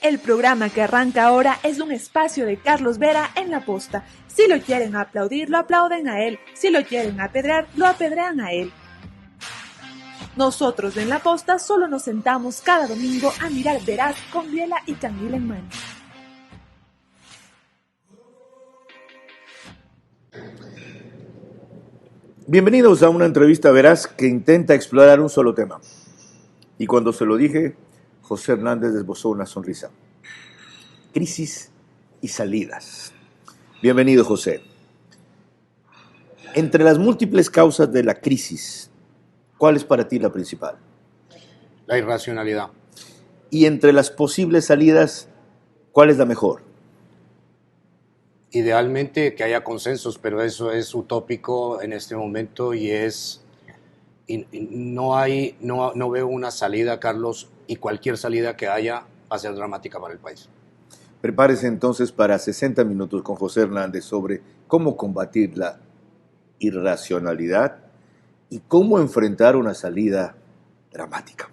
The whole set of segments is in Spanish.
El programa que arranca ahora es un espacio de Carlos Vera en La Posta. Si lo quieren aplaudir, lo aplauden a él. Si lo quieren apedrear, lo apedrean a él. Nosotros en La Posta solo nos sentamos cada domingo a mirar Veraz con biela y canguila en mano. Bienvenidos a una entrevista Veraz que intenta explorar un solo tema. Y cuando se lo dije, José Hernández esbozó una sonrisa. Crisis y salidas. Bienvenido, José. Entre las múltiples causas de la crisis, ¿cuál es para ti la principal? La irracionalidad. Y entre las posibles salidas, ¿cuál es la mejor? Idealmente que haya consensos, pero eso es utópico en este momento y no veo una salida, Carlos, y cualquier salida que haya va a ser dramática para el país. Prepárese entonces para 60 minutos con José Hernández sobre cómo combatir la irracionalidad y cómo enfrentar una salida dramática.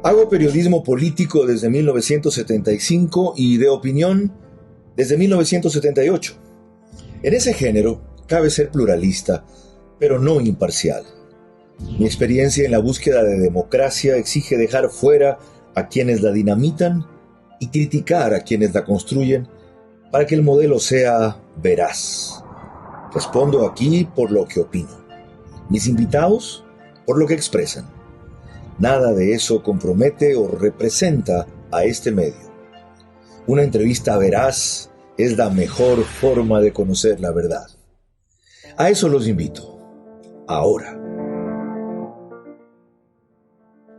Hago periodismo político desde 1975 y de opinión desde 1978. En ese género cabe ser pluralista, pero no imparcial. Mi experiencia en la búsqueda de democracia exige dejar fuera a quienes la dinamitan y criticar a quienes la construyen para que el modelo sea veraz. Respondo aquí por lo que opino. Mis invitados por lo que expresan. Nada de eso compromete o representa a este medio. Una entrevista veraz es la mejor forma de conocer la verdad. A eso los invito. Ahora.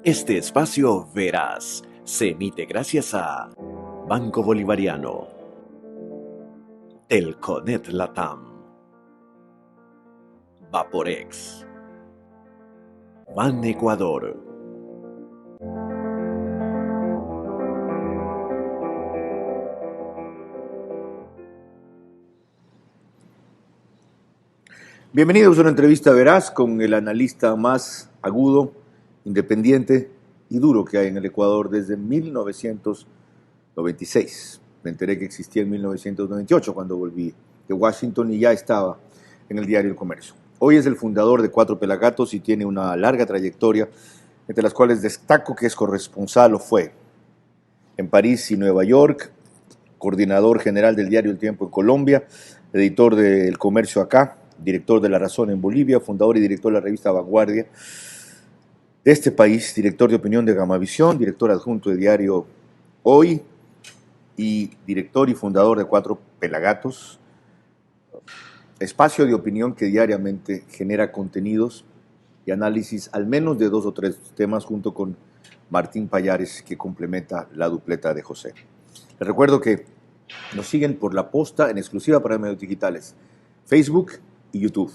Este espacio Veraz se emite gracias a Banco Bolivariano, Telconet Latam, Vaporex, Ban Ecuador. Bienvenidos a una entrevista veraz con el analista más agudo, independiente y duro que hay en el Ecuador desde 1996. Me enteré que existía en 1998 cuando volví de Washington y ya estaba en el diario El Comercio. Hoy es el fundador de Cuatro Pelagatos y tiene una larga trayectoria, entre las cuales destaco que es corresponsal o fue en París y Nueva York, coordinador general del diario El Tiempo en Colombia, editor de El Comercio acá, director de La Razón en Bolivia, fundador y director de la revista Vanguardia de este país, director de opinión de Gamavisión, director adjunto de diario Hoy y director y fundador de Cuatro Pelagatos, espacio de opinión que diariamente genera contenidos y análisis al menos de 2 o 3 temas junto con Martín Pallares, que complementa la dupleta de José. Les recuerdo que nos siguen por La Posta en exclusiva para medios digitales, Facebook y YouTube.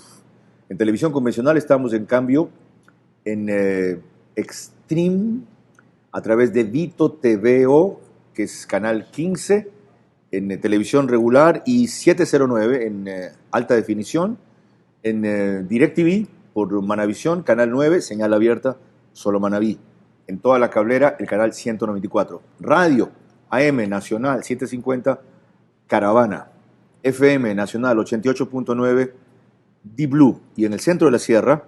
En televisión convencional estamos en cambio en Extreme a través de Vito TVO, que es canal 15, en televisión regular, y 709 en alta definición, en DirecTV por Manavisión, canal 9, señal abierta, solo Manaví. En toda la cablera, el canal 194. Radio AM Nacional 750, Caravana. FM Nacional 88.9, D-Blue, y en el centro de la sierra,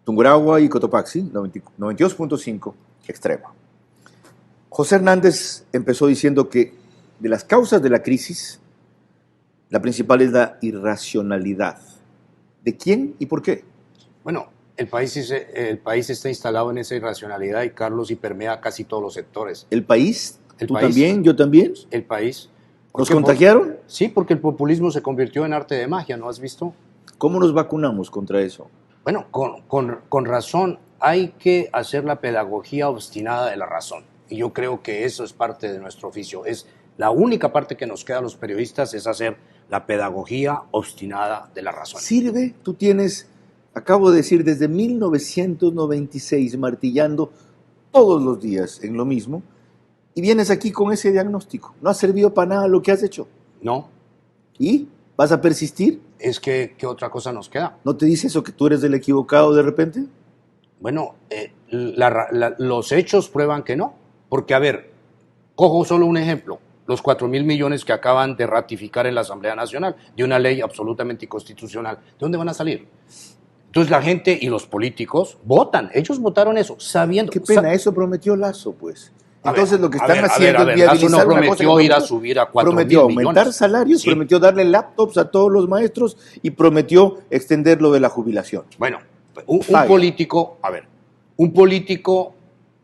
Tungurahua y Cotopaxi, 92.5, Extrema. José Hernández empezó diciendo que de las causas de la crisis, la principal es la irracionalidad. ¿De quién y por qué? Bueno, el país está instalado en esa irracionalidad y Carlos y permea casi todos los sectores. ¿El país? ¿Tú país, también? ¿Yo también? El país. ¿Nos contagiaron? Sí, porque el populismo se convirtió en arte de magia, ¿no has visto? ¿Cómo nos vacunamos contra eso? Bueno, con razón, hay que hacer la pedagogía obstinada de la razón. Y yo creo que eso es parte de nuestro oficio. Es la única parte que nos queda a los periodistas, es hacer la pedagogía obstinada de la razón. ¿Sirve? Tú tienes, acabo de decir, desde 1996 martillando todos los días en lo mismo y vienes aquí con ese diagnóstico. ¿No ha servido para nada lo que has hecho? No. ¿Y? ¿Vas a persistir? Es que, ¿qué otra cosa nos queda? ¿No te dice eso que tú eres el equivocado de repente? Bueno, los hechos prueban que no. Porque, a ver, cojo solo un ejemplo. Los 4.000 millones que acaban de ratificar en la Asamblea Nacional de una ley absolutamente inconstitucional. ¿De dónde van a salir? Entonces la gente y los políticos votan. Ellos votaron eso, sabiendo... Qué pena, eso prometió Lazo, pues. Entonces lo que a están ver, haciendo a ver, es viabilizar Lazo no una cosa prometió que ir a subir a 4.000 prometió aumentar millones. salarios, Sí. prometió darle laptops a todos los maestros y prometió extender lo de la jubilación. Bueno, un político, a ver, un político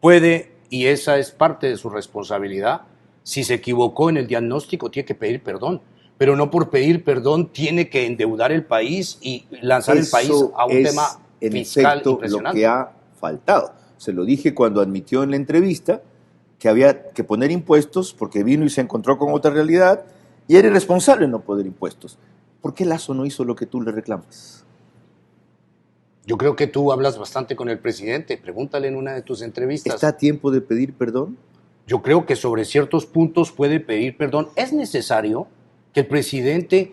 puede, y esa es parte de su responsabilidad, si se equivocó en el diagnóstico tiene que pedir perdón, pero no por pedir perdón tiene que endeudar el país y lanzar el país a un tema en fiscal efecto impresionante. lo que ha faltado. Se lo dije cuando admitió en la entrevista que había que poner impuestos porque vino y se encontró con otra realidad y era irresponsable no poner impuestos. ¿Por qué Lazo no hizo lo que tú le reclamas? Yo creo que tú hablas bastante con el presidente, pregúntale en una de tus entrevistas. ¿Está a tiempo de pedir perdón? Yo creo que sobre ciertos puntos puede pedir perdón. Es necesario que el presidente,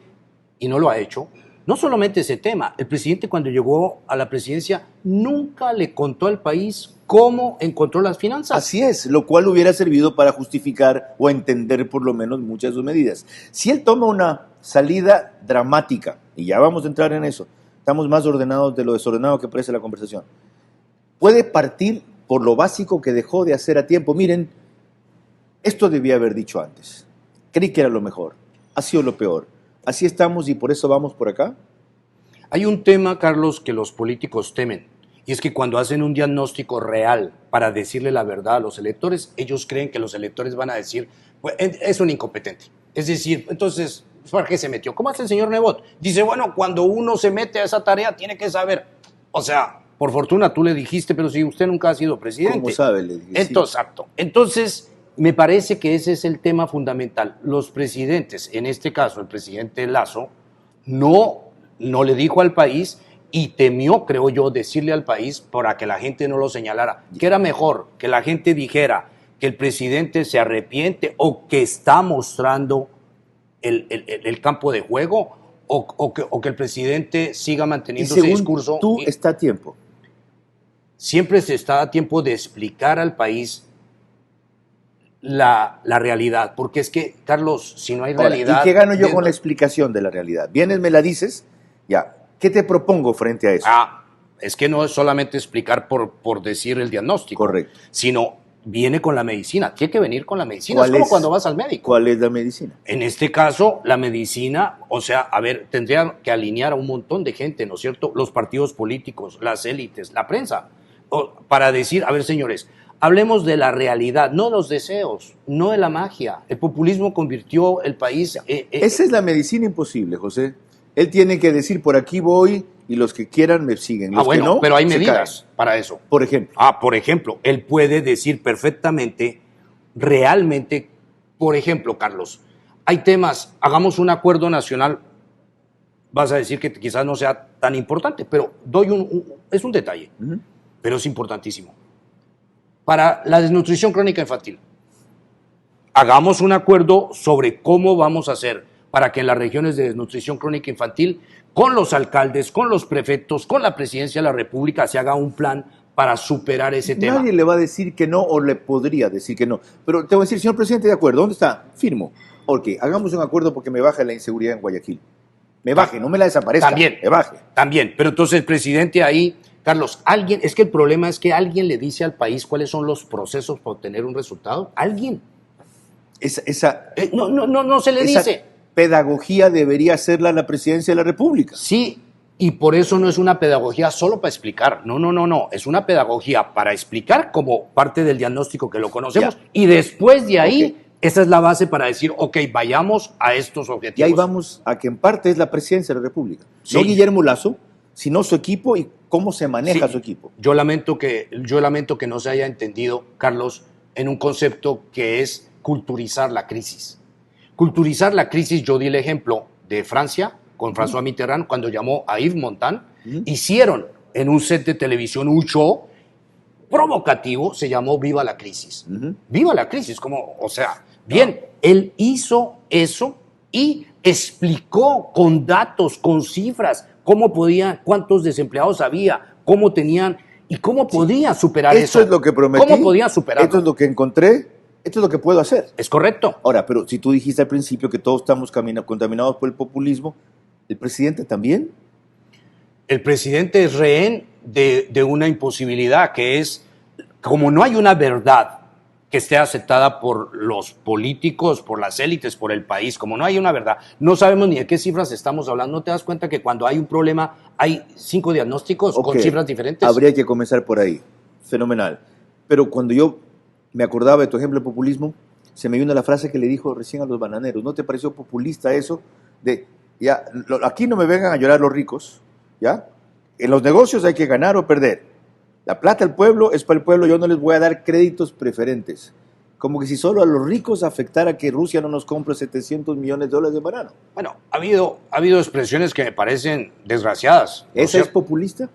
y no lo ha hecho, no solamente ese tema, el presidente cuando llegó a la presidencia nunca le contó al país cómo encontró las finanzas. Así es, lo cual hubiera servido para justificar o entender por lo menos muchas de sus medidas. Si él toma una salida dramática, y ya vamos a entrar en eso, estamos más ordenados de lo desordenado que parece la conversación, puede partir por lo básico que dejó de hacer a tiempo. Miren, esto debía haber dicho antes. Creí que era lo mejor. Ha sido lo peor. Así estamos y por eso vamos por acá. Hay un tema, Carlos, que los políticos temen. Y es que cuando hacen un diagnóstico real para decirle la verdad a los electores, ellos creen que los electores van a decir, pues, es un incompetente. Es decir, entonces, ¿para qué se metió? ¿Cómo hace el señor Nebot? Dice, bueno, cuando uno se mete a esa tarea tiene que saber. O sea, por fortuna tú le dijiste, pero si usted nunca ha sido presidente. ¿Cómo sabe? Le dije, Esto, exacto. Entonces, me parece que ese es el tema fundamental. Los presidentes, en este caso el presidente Lazo, no le dijo al país y temió, creo yo, decirle al país para que la gente no lo señalara. Que era mejor que la gente dijera que el presidente se arrepiente o que está mostrando el campo de juego o que el presidente siga manteniendo ese discurso. Tú está a tiempo. Siempre se está a tiempo de explicar al país la realidad, porque es que, Carlos, si no hay realidad... ¿Y qué gano yo con la explicación de la realidad? Vienes, me la dices, ya, ¿qué te propongo frente a eso? Es que no es solamente explicar por decir el diagnóstico. Correcto. Sino viene con la medicina, tiene que venir con la medicina, es como cuando vas al médico. ¿Cuál es la medicina? En este caso, la medicina, o sea, a ver, tendría que alinear a un montón de gente, ¿no es cierto? Los partidos políticos, las élites, la prensa, para decir, a ver, señores, hablemos de la realidad, no de los deseos, no de la magia. El populismo convirtió el país... Esa es la medicina imposible, José. Él tiene que decir, por aquí voy y los que quieran me siguen. Los bueno, que no, pero hay se medidas caen. para eso. Por ejemplo. Por ejemplo, él puede decir perfectamente, realmente, por ejemplo, Carlos, hay temas, hagamos un acuerdo nacional, vas a decir que quizás no sea tan importante, pero es un detalle, pero es importantísimo. Para la desnutrición crónica infantil, hagamos un acuerdo sobre cómo vamos a hacer para que en las regiones de desnutrición crónica infantil, con los alcaldes, con los prefectos, con la presidencia de la República, se haga un plan para superar ese tema. Nadie le va a decir que no o le podría decir que no. Pero te voy a decir, señor presidente, de acuerdo, ¿dónde está? Firmo. Ok, hagamos un acuerdo porque me baje la inseguridad en Guayaquil. Me baje, no me la desaparezca. También, me baje. También, pero entonces el presidente ahí, Carlos, es que el problema es que alguien le dice al país cuáles son los procesos para obtener un resultado. ¿Alguien? No se le dice. Pedagogía debería hacerla la presidencia de la República. Sí, y por eso no es una pedagogía solo para explicar. No. Es una pedagogía para explicar como parte del diagnóstico que lo conocemos y después de ahí, esa es la base para decir, ok, vayamos a estos objetivos. Y ahí vamos a que en parte es la presidencia de la República. Sí. No Guillermo Lazo, sino su equipo y cómo se maneja su equipo. Yo lamento que no se haya entendido, Carlos, en un concepto que es culturizar la crisis. Culturizar la crisis, yo di el ejemplo de Francia con François Mitterrand cuando llamó a Yves Montand, hicieron en un set de televisión un show provocativo, se llamó Viva la Crisis. Viva la Crisis, él hizo eso y explicó con datos, con cifras, cuántos desempleados había, cómo tenían ¿Y cómo podía superar eso? Esto es lo que prometí. ¿Cómo podía superarlo? Esto es lo que encontré. Esto es lo que puedo hacer. Es correcto. Ahora, pero si tú dijiste al principio que todos estamos contaminados por el populismo, ¿el presidente también? El presidente es rehén de una imposibilidad que es, como no hay una verdad que esté aceptada por los políticos, por las élites, por el país, como no hay una verdad, no sabemos ni de qué cifras estamos hablando. ¿No te das cuenta que cuando hay un problema hay 5 diagnósticos con cifras diferentes? Habría que comenzar por ahí. Fenomenal. Pero cuando yo me acordaba de tu ejemplo de populismo, se me vino la frase que le dijo recién a los bananeros. ¿No te pareció populista eso? De, ya, aquí no me vengan a llorar los ricos, ¿ya? En los negocios hay que ganar o perder. La plata del pueblo es para el pueblo, yo no les voy a dar créditos preferentes. Como que si solo a los ricos afectara que Rusia no nos compre $700 millones de banano. Bueno, ha habido expresiones que me parecen desgraciadas. ¿Esa es populista?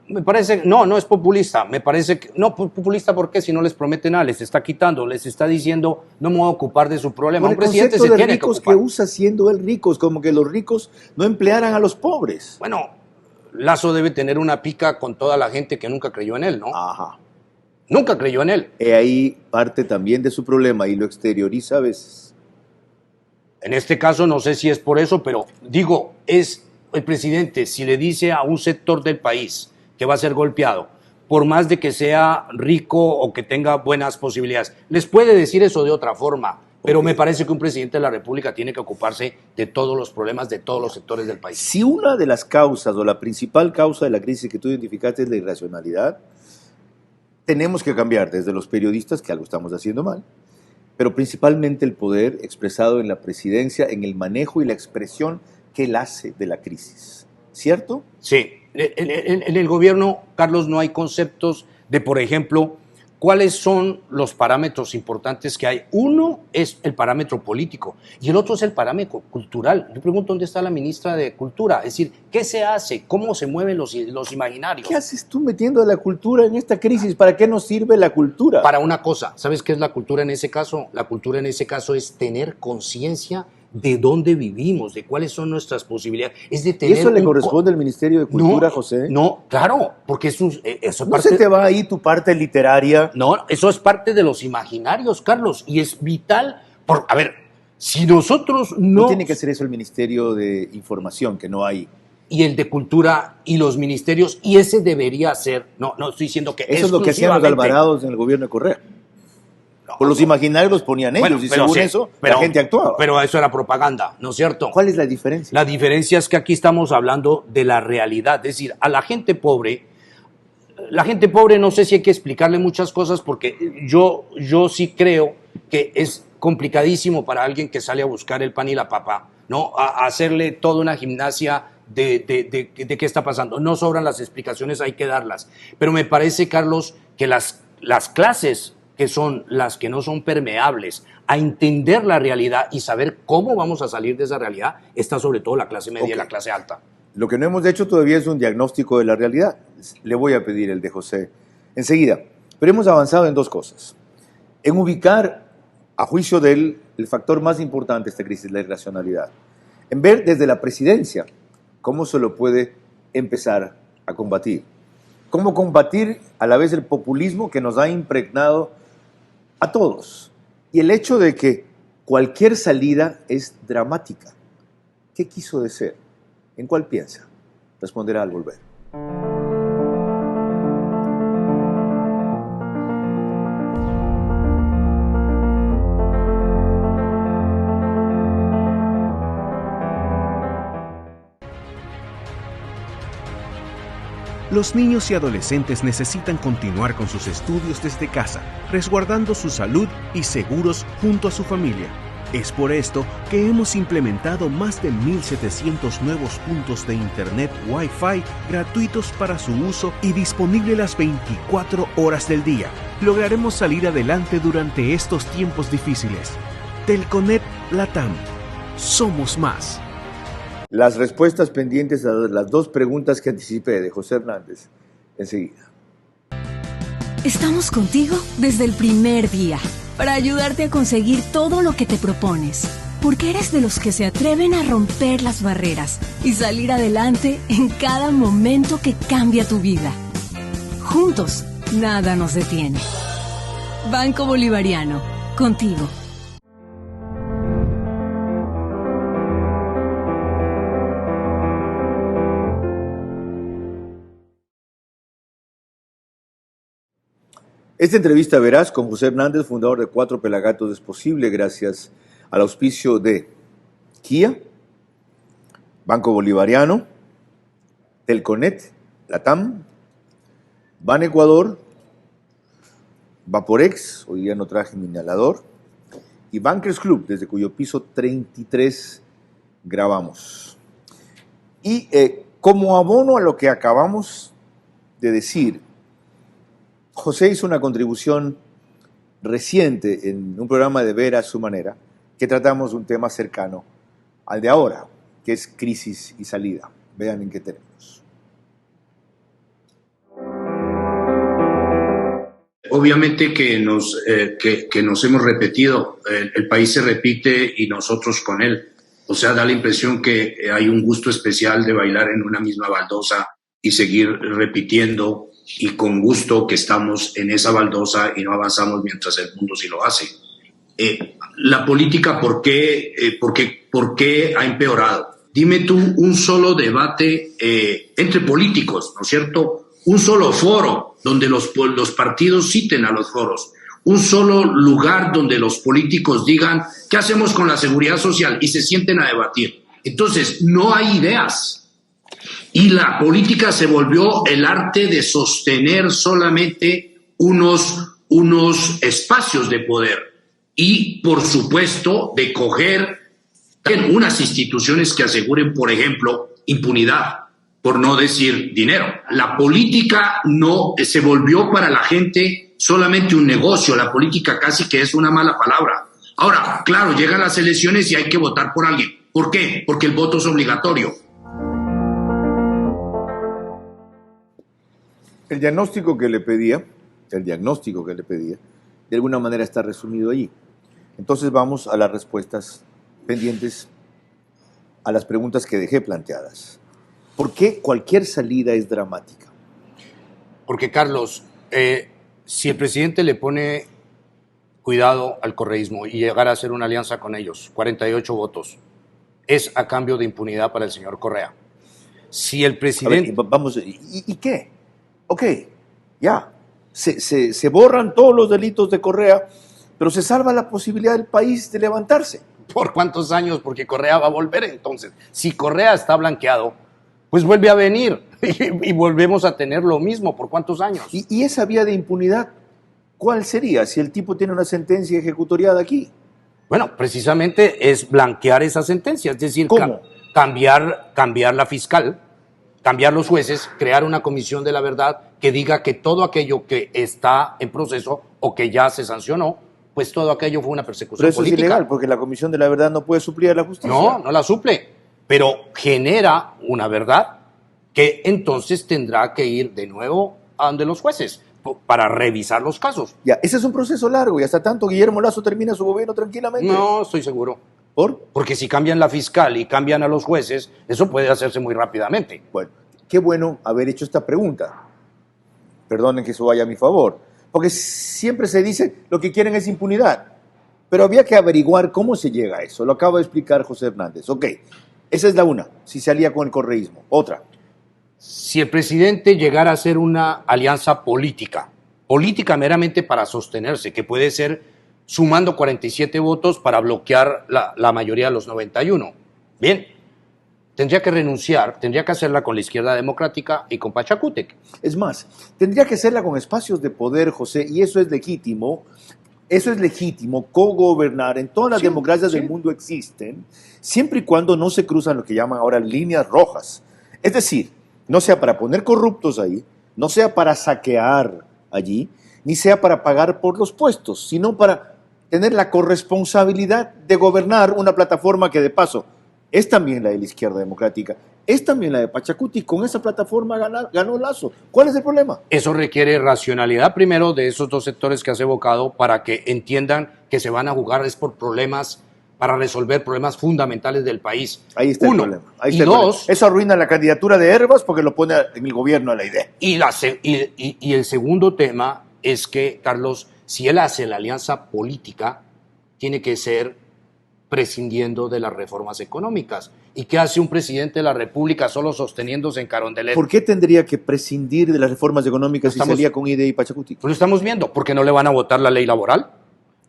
Me parece, no es populista, me parece que, no, populista, ¿por qué? Si no les promete nada, les está quitando, les está diciendo, no me voy a ocupar de su problema. Un presidente se se tiene tiene ricos que ocupar. que usa siendo él ricos, como que los ricos no emplearan a los pobres. Bueno, Lazo debe tener una pica con toda la gente que nunca creyó en él, ¿no? Ajá. Nunca creyó en él. Ahí parte también de su problema y lo exterioriza a veces. En este caso no sé si es por eso, pero digo, es el presidente, si le dice a un sector del país que va a ser golpeado, por más de que sea rico o que tenga buenas posibilidades, les puede decir eso de otra forma, pero me parece que un presidente de la República tiene que ocuparse de todos los problemas de todos los sectores del país. Si una de las causas o la principal causa de la crisis que tú identificaste es la irracionalidad, tenemos que cambiar desde los periodistas, que algo estamos haciendo mal, pero principalmente el poder expresado en la presidencia, en el manejo y la expresión que él hace de la crisis. ¿Cierto? Sí. En el gobierno, Carlos, no hay conceptos de, por ejemplo, cuáles son los parámetros importantes que hay. Uno es el parámetro político y el otro es el parámetro cultural. Yo pregunto dónde está la ministra de Cultura, es decir, ¿qué se hace? ¿Cómo se mueven los imaginarios? ¿Qué haces tú metiendo a la cultura en esta crisis? ¿Para qué nos sirve la cultura? Para una cosa, ¿sabes qué es la cultura en ese caso? La cultura en ese caso es tener conciencia de dónde vivimos, de cuáles son nuestras posibilidades. Es de tener ¿Y eso le corresponde al Ministerio de Cultura, José? No, claro, porque eso ¿No parte... se te va ahí tu parte literaria? No, eso es parte de los imaginarios, Carlos, y es vital. A ver, si nosotros no... No tiene que hacer eso el Ministerio de Información, que no hay. Y el de Cultura y los ministerios, y ese debería ser, no estoy diciendo que eso es lo que hacían los Alvarados en el gobierno de Correa. Por los imaginarios los ponían ellos y según eso la gente actuaba. Pero eso era propaganda, ¿no es cierto? ¿Cuál es la diferencia? La diferencia es que aquí estamos hablando de la realidad, es decir, a la gente pobre no sé si hay que explicarle muchas cosas porque yo sí creo que es complicadísimo para alguien que sale a buscar el pan y la papa, ¿no? A hacerle toda una gimnasia de qué está pasando. No sobran las explicaciones, hay que darlas. Pero me parece, Carlos, que las clases que son las que no son permeables a entender la realidad y saber cómo vamos a salir de esa realidad, está sobre todo la clase media y la clase alta. Lo que no hemos hecho todavía es un diagnóstico de la realidad. Le voy a pedir el de José enseguida. Pero hemos avanzado en dos cosas. En ubicar, a juicio de él, el factor más importante de esta crisis, la irracionalidad. En ver desde la presidencia cómo se lo puede empezar a combatir. Cómo combatir a la vez el populismo que nos ha impregnado a todos. Y el hecho de que cualquier salida es dramática. ¿Qué quiso decir? ¿En cuál piensa? Responderá al volver. Los niños y adolescentes necesitan continuar con sus estudios desde casa, resguardando su salud y seguros junto a su familia. Es por esto que hemos implementado más de 1.700 nuevos puntos de Internet Wi-Fi gratuitos para su uso y disponible las 24 horas del día. Lograremos salir adelante durante estos tiempos difíciles. Telconet Latam. Somos más. Las respuestas pendientes a las dos preguntas que anticipé de José Hernández enseguida. Estamos contigo desde el primer día para ayudarte a conseguir todo lo que te propones, porque eres de los que se atreven a romper las barreras y salir adelante en cada momento que cambia tu vida. Juntos, nada nos detiene. Banco Bolivariano, contigo. Esta entrevista verás con José Hernández, fundador de Cuatro Pelagatos, es posible gracias al auspicio de Kia, Banco Bolivariano, Telconet, Latam, Ban Ecuador, Vaporex, hoy día no traje mi inhalador, y Bankers Club, desde cuyo piso 33 grabamos. Y como abono a lo que acabamos de decir, José hizo una contribución reciente en un programa de Ver a su manera, que tratamos un tema cercano al de ahora, que es crisis y salida. Vean en qué tenemos. Obviamente que nos hemos repetido, el país se repite y nosotros con él. O sea, da la impresión que hay un gusto especial de bailar en una misma baldosa y seguir repitiendo y con gusto que estamos en esa baldosa y no avanzamos mientras el mundo sí lo hace. La política, ¿por qué ha empeorado? Dime tú un solo debate entre políticos, ¿no es cierto? Un solo foro donde los partidos citen a los foros. Un solo lugar donde los políticos digan ¿qué hacemos con la seguridad social? Y se sienten a debatir. Entonces, no hay ideas. Y la política se volvió el arte de sostener solamente unos espacios de poder y, por supuesto, de coger unas instituciones que aseguren, por ejemplo, impunidad, por no decir dinero. La política no se volvió para la gente solamente un negocio, la política casi que es una mala palabra. Ahora, claro, llegan las elecciones y hay que votar por alguien. ¿Por qué? Porque el voto es obligatorio. El diagnóstico que le pedía, de alguna manera está resumido allí. Entonces vamos a las respuestas pendientes a las preguntas que dejé planteadas. ¿Por qué cualquier salida es dramática? Porque, Carlos, si el presidente le pone cuidado al correísmo y llegar a hacer una alianza con ellos, 48 votos, es a cambio de impunidad para el señor Correa. Si el presidente... A ver, vamos, ¿y qué? Ok, ya, se borran todos los delitos de Correa, pero se salva la posibilidad del país de levantarse. ¿Por cuántos años? Porque Correa va a volver entonces. Si Correa está blanqueado, pues vuelve a venir y volvemos a tener lo mismo. ¿Por cuántos años? ¿Y esa vía de impunidad cuál sería si el tipo tiene una sentencia ejecutoriada aquí? Bueno, precisamente es blanquear esa sentencia, es decir, ¿cómo? Cambiar la fiscal, cambiar los jueces, crear una comisión de la verdad que diga que todo aquello que está en proceso o que ya se sancionó, pues todo aquello fue una persecución política. Pero eso es ilegal, porque la comisión de la verdad no puede suplir a la justicia. No la suple, pero genera una verdad que entonces tendrá que ir de nuevo a donde los jueces para revisar los casos. Ya, ese es un proceso largo y hasta tanto Guillermo Lasso termina su gobierno tranquilamente. No, estoy seguro. ¿Por? Porque si cambian la fiscal y cambian a los jueces, eso puede hacerse muy rápidamente. Bueno, qué bueno haber hecho esta pregunta. Perdonen que eso vaya a mi favor. Porque siempre se dice lo que quieren es impunidad. Pero había que averiguar cómo se llega a eso. Lo acaba de explicar José Hernández. Ok, esa es la una, si se alía con el correísmo. Otra. Si el presidente llegara a hacer una alianza política meramente para sostenerse, que puede ser sumando 47 votos para bloquear la mayoría de los 91. Bien, tendría que renunciar, tendría que hacerla con la izquierda democrática y con Pachacútec. Es más, tendría que hacerla con espacios de poder, José, y eso es legítimo. Eso es legítimo, cogobernar. En todas las democracias del mundo existen, siempre y cuando no se cruzan lo que llaman ahora líneas rojas. Es decir, no sea para poner corruptos ahí, no sea para saquear allí, ni sea para pagar por los puestos, sino para tener la corresponsabilidad de gobernar una plataforma que de paso es también la de la izquierda democrática, es también la de Pachacuti, con esa plataforma ganó Lasso. ¿Cuál es el problema? Eso requiere racionalidad primero de esos dos sectores que has evocado para que entiendan que se van a jugar es por problemas para resolver problemas fundamentales del país. Ahí está Uno. el problema. Ahí Y está el dos, problema. Eso arruina la candidatura de Herbas porque lo pone en el gobierno a la idea. y el segundo tema es que, Carlos, si él hace la alianza política, tiene que ser prescindiendo de las reformas económicas. ¿Y qué hace un presidente de la República solo sosteniéndose en Carondelet? ¿Por qué tendría que prescindir de las reformas económicas si Estamos- salía con IDE y Pachacuti? Pues lo estamos viendo, porque no le van a votar la ley laboral,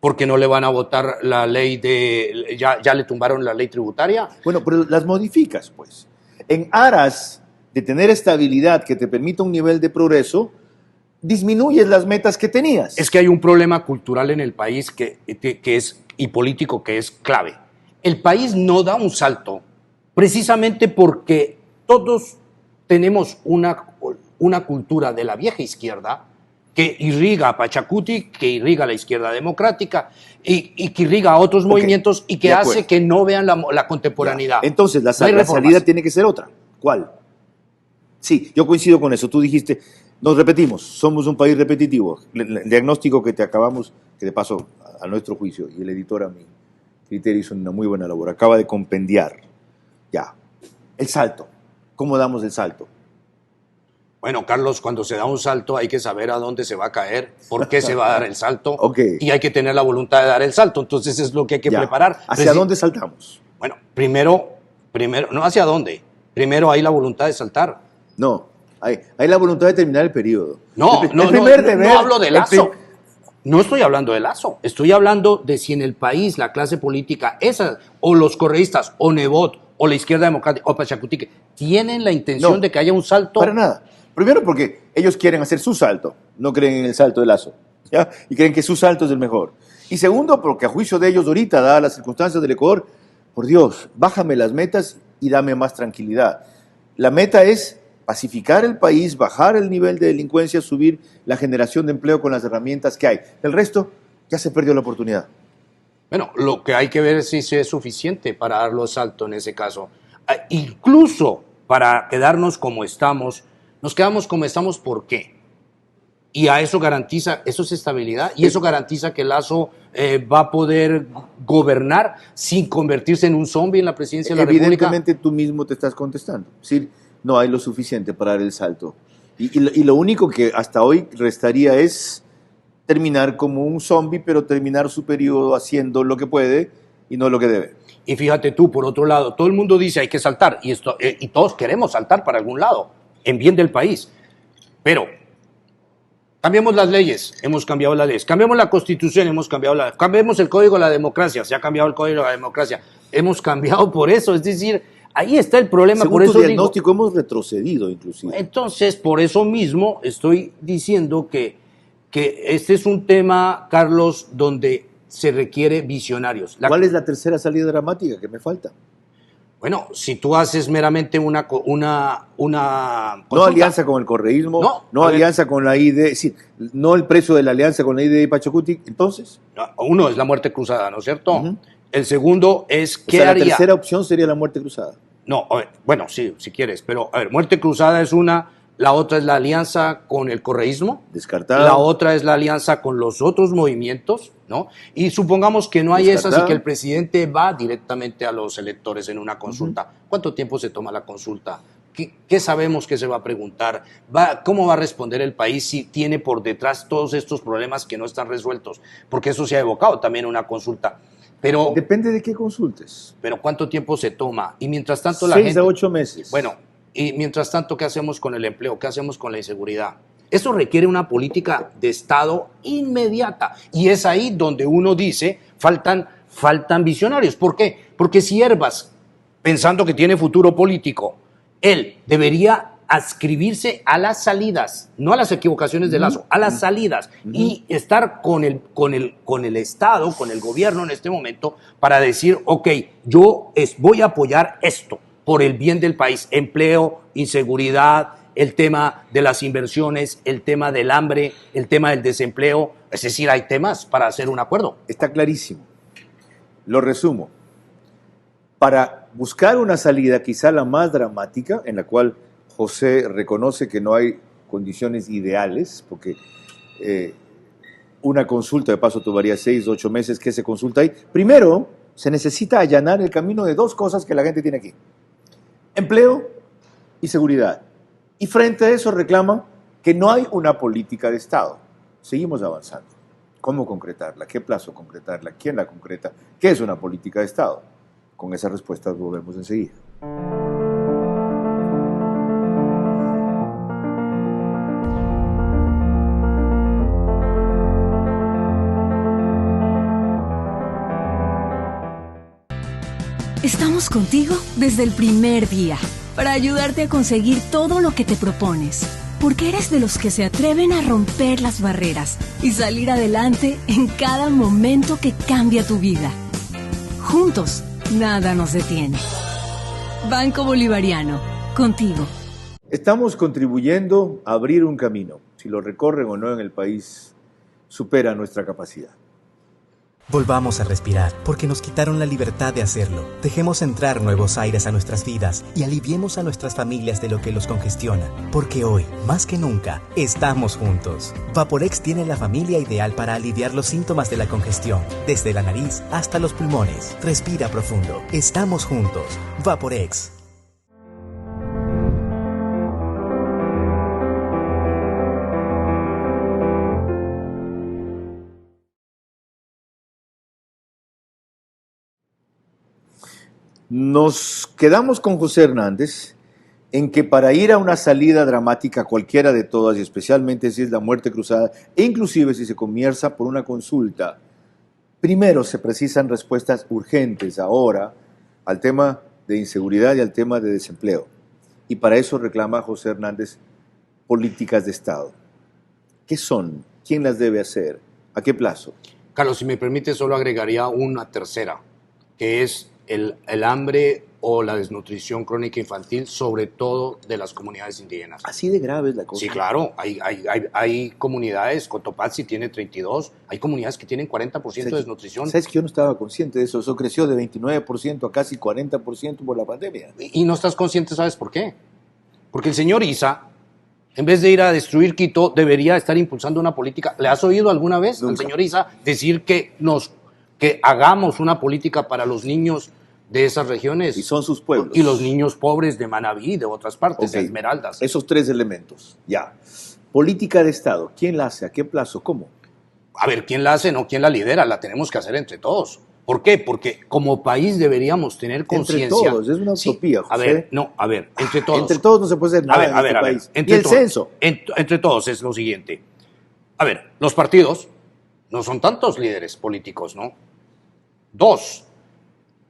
porque no le van a votar la ley de... Ya le tumbaron la ley tributaria. Bueno, pero las modificas, pues. En aras de tener estabilidad que te permita un nivel de progreso, disminuyes las metas que tenías. Es que hay un problema cultural en el país que es, y político que es clave. El país no da un salto precisamente porque todos tenemos una cultura de la vieja izquierda que irriga a Pachacuti, que irriga a la izquierda democrática y que irriga a otros movimientos y que de hace acuerdo. que no vean la contemporaneidad. Entonces, No hay la reformas. salida tiene que ser otra. ¿Cuál? Sí, yo coincido con eso. Tú dijiste, nos repetimos, somos un país repetitivo. El diagnóstico que te acabamos, que de paso, a nuestro juicio, y el editor a mi criterio hizo una muy buena labor, acaba de compendiar. Ya. El salto. ¿Cómo damos el salto? Bueno, Carlos, cuando se da un salto hay que saber a dónde se va a caer, por qué se va a dar el salto Ok. y hay que tener la voluntad de dar el salto. Entonces es lo que hay que Ya. preparar. ¿Hacia dónde saltamos? Bueno, primero, no hacia dónde. Primero hay la voluntad de saltar. No. Hay la voluntad de terminar el periodo. No, El no, primer no, deber- no hablo de el Lazo. prim- No estoy hablando de Lazo. Estoy hablando de si en el país la clase política, esa, o los correístas, o Nebot, o la izquierda democrática, o Pachacutique, tienen la intención No, de que haya un salto. Para nada. Primero porque ellos quieren hacer su salto, no creen en el salto de Lazo, ¿ya? Y creen que su salto es el mejor. Y segundo porque a juicio de ellos ahorita, dadas las circunstancias del Ecuador, por Dios, bájame las metas y dame más tranquilidad. La meta es pacificar el país, bajar el nivel de delincuencia, subir la generación de empleo con las herramientas que hay. El resto ya se perdió la oportunidad. Bueno, lo que hay que ver es si es suficiente para dar los saltos en ese caso. Incluso para quedarnos como estamos, nos quedamos como estamos, ¿por qué? Y a eso garantiza, eso es estabilidad, y eso garantiza que Lazo va a poder gobernar sin convertirse en un zombie en la presidencia de la República. Evidentemente tú mismo te estás contestando. Es decir, no hay lo suficiente para dar el salto. Y lo único que hasta hoy restaría es terminar como un zombie, pero terminar su periodo haciendo lo que puede y no lo que debe. Y fíjate tú, por otro lado, todo el mundo dice hay que saltar, y todos queremos saltar para algún lado, en bien del país. Pero cambiamos las leyes, hemos cambiado las leyes. Cambiamos la Constitución, hemos cambiado cambiamos el Código de la Democracia, se ha cambiado el Código de la Democracia. Hemos cambiado por eso, es decir, ahí está el problema. Según por eso tu digo, diagnóstico hemos retrocedido inclusive. entonces, por eso mismo estoy diciendo que este es un tema, Carlos, donde se requiere visionarios. ¿Cuál es la tercera salida dramática que me falta? Bueno, si tú haces meramente una No consulta. alianza con el correísmo, no a ver, alianza con la IDE, es decir, no el precio de la alianza con la IDE y Pachacuti, entonces. uno es la muerte cruzada, ¿no es cierto? Ujú. El segundo es O qué sea, la haría. tercera opción sería la muerte cruzada. No, a ver, bueno, sí, si quieres, pero a ver, muerte cruzada es una, la otra es la alianza con el correísmo. Descartada. La otra es la alianza con los otros movimientos, ¿no? Y supongamos que no hay esas y Descartada. que el presidente va directamente a los electores en una consulta. ¿Cuánto tiempo se toma la consulta? ¿Qué sabemos que se va a preguntar? ¿Cómo va a responder el país si tiene por detrás todos estos problemas que no están resueltos? Porque eso se ha evocado también en una consulta. Pero Depende de qué consultes. ¿cuánto tiempo se toma? Y mientras tanto la 6 gente... a 8 meses. Bueno, y mientras tanto, ¿qué hacemos con el empleo? ¿Qué hacemos con la inseguridad? Eso requiere una política de Estado inmediata. Y es ahí donde uno dice, faltan visionarios. ¿Por qué? Porque si Herbas, pensando que tiene futuro político, él debería adscribirse a las salidas, no a las equivocaciones de Lazo, a las salidas, y estar con el Estado, con el gobierno en este momento, para decir, ok, yo voy a apoyar esto por el bien del país, empleo, inseguridad, el tema de las inversiones, el tema del hambre, el tema del desempleo, es decir, hay temas para hacer un acuerdo. Está clarísimo. Lo resumo. Para buscar una salida, quizá la más dramática, en la cual José reconoce que no hay condiciones ideales, porque una consulta, de paso, tomaría 6 o 8 meses. ¿Qué se consulta ahí? Primero, se necesita allanar el camino de dos cosas que la gente tiene aquí: empleo y seguridad. Y frente a eso reclaman que no hay una política de Estado. Seguimos avanzando. ¿Cómo concretarla? ¿Qué plazo concretarla? ¿Quién la concreta? ¿Qué es una política de Estado? Con esas respuestas volvemos enseguida. Estamos contigo desde el primer día para ayudarte a conseguir todo lo que te propones. Porque eres de los que se atreven a romper las barreras y salir adelante en cada momento que cambia tu vida. Juntos, nada nos detiene. Banco Bolivariano, contigo. Estamos contribuyendo a abrir un camino. Si lo recorren o no en el país, supera nuestra capacidad. Volvamos a respirar, porque nos quitaron la libertad de hacerlo. Dejemos entrar nuevos aires a nuestras vidas y aliviemos a nuestras familias de lo que los congestiona. Porque hoy, más que nunca, estamos juntos. Vaporex tiene la familia ideal para aliviar los síntomas de la congestión, desde la nariz hasta los pulmones. Respira profundo. Estamos juntos. Vaporex. Nos quedamos con José Hernández en que para ir a una salida dramática, cualquiera de todas, y especialmente si es la muerte cruzada, e inclusive si se comienza por una consulta, primero se precisan respuestas urgentes ahora al tema de inseguridad y al tema de desempleo. Y para eso reclama José Hernández políticas de Estado. ¿Qué son? ¿Quién las debe hacer? ¿A qué plazo? Carlos, si me permite, solo agregaría una tercera, que es el hambre o la desnutrición crónica infantil, sobre todo de las comunidades indígenas. Así de grave es la cosa. Sí, claro. Hay comunidades, Cotopaxi tiene 32, hay comunidades que tienen 40% de desnutrición. ¿Sabes que yo no estaba consciente de eso? Eso creció de 29% a casi 40% por la pandemia. Y no estás consciente, ¿sabes por qué? Porque el señor Issa, en vez de ir a destruir Quito, debería estar impulsando una política. ¿Le has oído alguna vez al señor Issa decir que hagamos una política para los niños de esas regiones? Y son sus pueblos. Y los niños pobres de Manabí y de otras partes, de Esmeraldas. Esos tres elementos, ya. Política de Estado, ¿quién la hace? ¿A qué plazo? ¿Cómo? A ver, ¿quién la hace? No, ¿quién la lidera? La tenemos que hacer entre todos. ¿Por qué? Porque como país deberíamos tener conciencia. Entre todos, es una utopía, José. Entre todos. Entre todos no se puede hacer nada en este país. Entre y el censo. Entre todos es lo siguiente. A ver, los partidos no son tantos líderes políticos, ¿no? Dos.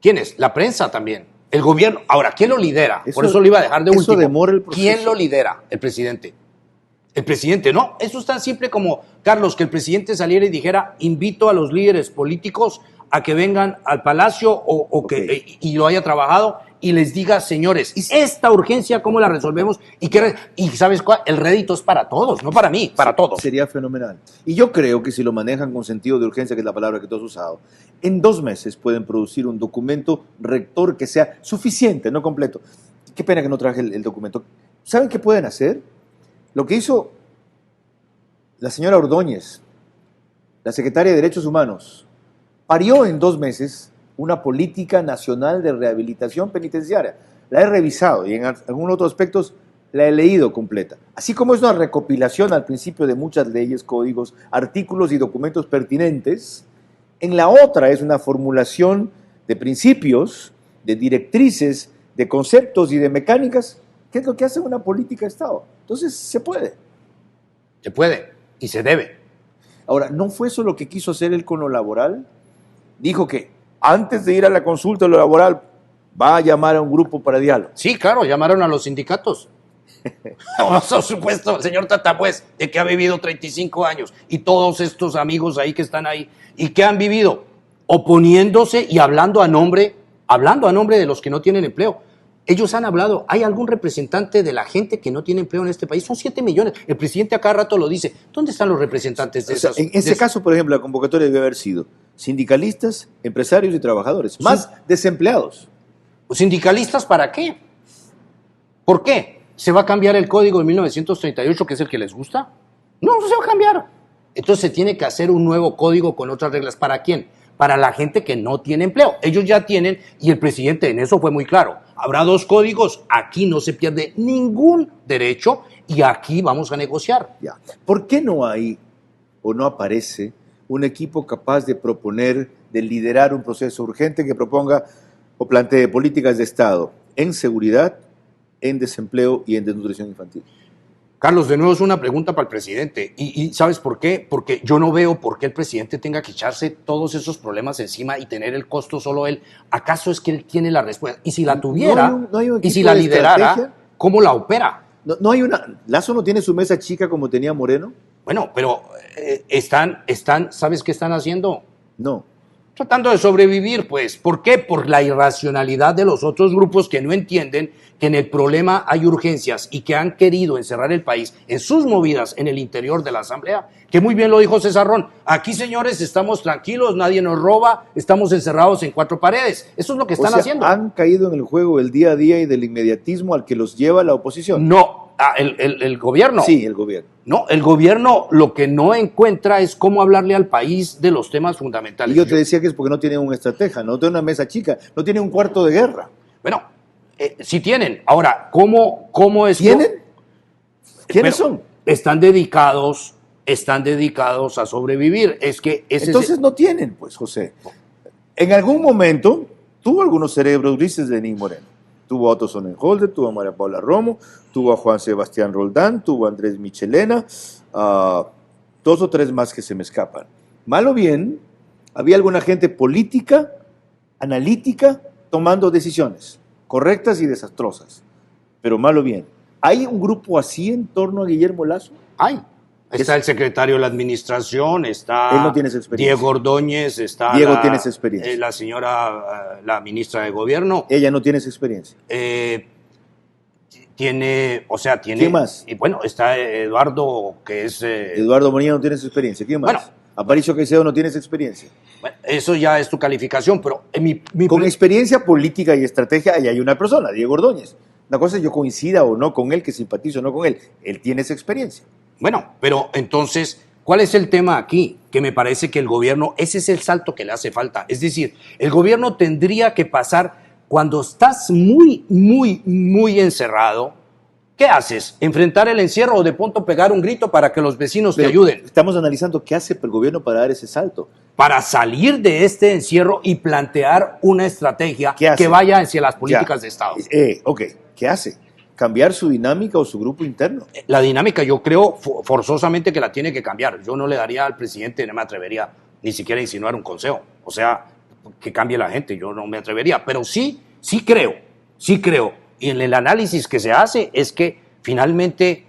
¿Quiénes? La prensa también. El gobierno. Ahora, ¿quién lo lidera? Por eso lo iba a dejar de último. Demora el proceso. ¿Quién lo lidera? El presidente. El presidente, no. Eso es tan simple como, Carlos, que el presidente saliera y dijera, invito a los líderes políticos a que vengan al palacio y lo haya trabajado y les diga, señores, esta urgencia, ¿cómo la resolvemos? Y ¿sabes cuál? El rédito es para todos, no para mí, para todos. Sería fenomenal. Y yo creo que si lo manejan con sentido de urgencia, que es la palabra que tú has usado, en 2 meses pueden producir un documento rector que sea suficiente, no completo. Qué pena que no traje el documento. ¿Saben qué pueden hacer? Lo que hizo la señora Ordóñez, la secretaria de Derechos Humanos, parió en 2 meses una política nacional de rehabilitación penitenciaria. La he revisado y en algunos otros aspectos la he leído completa. Así como es una recopilación al principio de muchas leyes, códigos, artículos y documentos pertinentes, en la otra es una formulación de principios, de directrices, de conceptos y de mecánicas, que es lo que hace una política de Estado. Entonces, se puede. Se puede y se debe. Ahora, ¿no fue eso lo que quiso hacer él con lo laboral? Dijo que antes de ir a la consulta de lo laboral va a llamar a un grupo para diálogo. Sí, claro, llamaron a los sindicatos. Por supuesto, el señor Tatapuez, de que ha vivido 35 años, y todos estos amigos ahí que están ahí, y que han vivido oponiéndose y hablando a nombre de los que no tienen empleo. Ellos han hablado, ¿hay algún representante de la gente que no tiene empleo en este país? Son 7 millones. El presidente a cada rato lo dice. ¿Dónde están los representantes de esas? En ese caso, por ejemplo, la convocatoria debe haber sido sindicalistas, empresarios y trabajadores, más desempleados. ¿Sindicalistas para qué? ¿Por qué? ¿Se va a cambiar el código de 1938, que es el que les gusta? No se va a cambiar. Entonces se tiene que hacer un nuevo código con otras reglas. ¿Para quién? para la gente que no tiene empleo. Ellos ya tienen, y el presidente en eso fue muy claro, habrá 2 códigos, aquí no se pierde ningún derecho y aquí vamos a negociar. Ya. ¿Por qué no hay o no aparece un equipo capaz de proponer, de liderar un proceso urgente que proponga o plantee políticas de Estado en seguridad, en desempleo y en desnutrición infantil? Carlos, de nuevo es una pregunta para el presidente. ¿Y sabes por qué? Porque yo no veo por qué el presidente tenga que echarse todos esos problemas encima y tener el costo solo él. ¿Acaso es que él tiene la respuesta? Y si la tuviera, no hay un y si equipo la de liderara, estrategia. ¿cómo la opera? No hay una. ¿Lazo no tiene su mesa chica como tenía Moreno? Bueno, pero ¿sabes qué están haciendo? No. Tratando de sobrevivir, pues. ¿Por qué? Por la irracionalidad de los otros grupos que no entienden que en el problema hay urgencias y que han querido encerrar el país en sus movidas en el interior de la Asamblea, que muy bien lo dijo Cesarrón. Aquí, señores, estamos tranquilos, nadie nos roba, estamos encerrados en 4 paredes. Eso es lo que están haciendo. Han caído en el juego del día a día y del inmediatismo al que los lleva la oposición. No, el gobierno. Sí, el gobierno. No, el gobierno lo que no encuentra es cómo hablarle al país de los temas fundamentales. Y yo te decía que es porque no tienen una estrategia, no tienen una mesa chica, no tienen un cuarto de guerra. Bueno, sí tienen. Ahora, ¿cómo es? ¿Tienen? ¿Quiénes son? Están dedicados a sobrevivir. Es que Entonces no tienen, pues, José. En algún momento tuvo algunos cerebros grises de Lenín Moreno. Tuvo a Otto Sonnenholder, tuvo a María Paula Romo, tuvo a Juan Sebastián Roldán, tuvo a Andrés Michelena, 2 o 3 más que se me escapan. Mal o bien, había alguna gente política, analítica, tomando decisiones correctas y desastrosas. Pero mal o bien, ¿hay un grupo así en torno a Guillermo Lasso? Hay. Está el secretario de la administración, está Él no tiene esa experiencia. Diego Ordóñez, está Diego tiene esa experiencia. La señora, la ministra de Gobierno. Ella no tiene esa experiencia. Tiene. ¿Quién más? Y bueno, está Eduardo, que es... Eduardo Bonilla no tiene esa experiencia. ¿Quién más? Bueno. Aparicio Caicedo no tiene esa experiencia. Bueno, eso ya es tu calificación, pero Con experiencia política y estrategia, ahí hay una persona, Diego Ordóñez. Una cosa es yo coincida o no con él, que simpatizo o no con él. Él tiene esa experiencia. Bueno, pero entonces, ¿cuál es el tema aquí? Que me parece que el gobierno, ese es el salto que le hace falta. Es decir, el gobierno tendría que pasar, cuando estás muy, muy, muy encerrado, ¿qué haces? ¿Enfrentar el encierro o de pronto pegar un grito para que los vecinos te ayuden? Estamos analizando qué hace el gobierno para dar ese salto. Para salir de este encierro y plantear una estrategia que vaya hacia las políticas de Estado. Ok, ¿qué hace? ¿Cambiar su dinámica o su grupo interno? La dinámica yo creo forzosamente que la tiene que cambiar. Yo no le daría al presidente, no me atrevería ni siquiera a insinuar un consejo. O sea, que cambie la gente, yo no me atrevería. Pero sí creo. Y en el análisis que se hace es que finalmente,